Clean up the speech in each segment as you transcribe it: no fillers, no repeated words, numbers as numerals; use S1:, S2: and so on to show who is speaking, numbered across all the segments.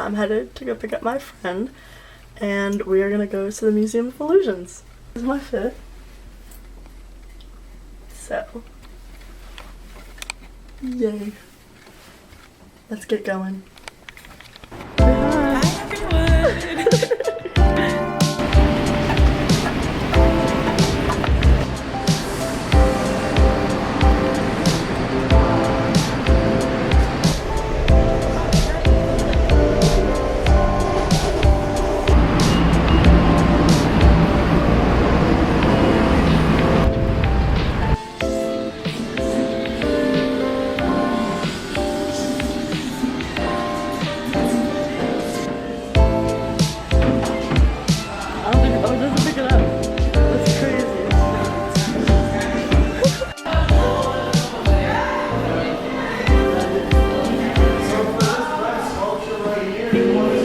S1: I'm headed to go pick up my friend, and we are gonna go to the Museum of Illusions. This is my fit. So, yay. Let's get going.
S2: Hi everyone!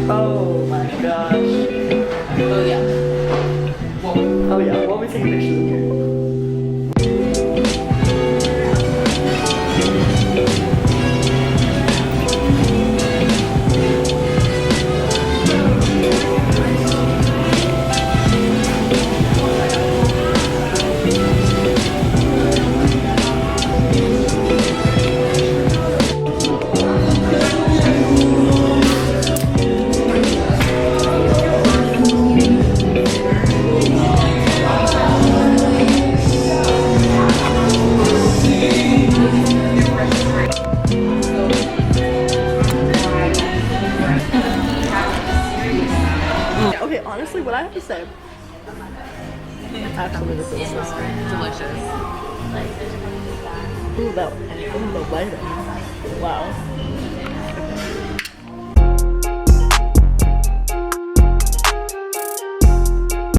S1: Oh my gosh.
S2: Oh yeah.
S1: Oh yeah, we'll be taking pictures in here. Okay, honestly, what I have to say, absolutely delicious.
S2: Delicious.
S1: Ooh, the lighting. Wow.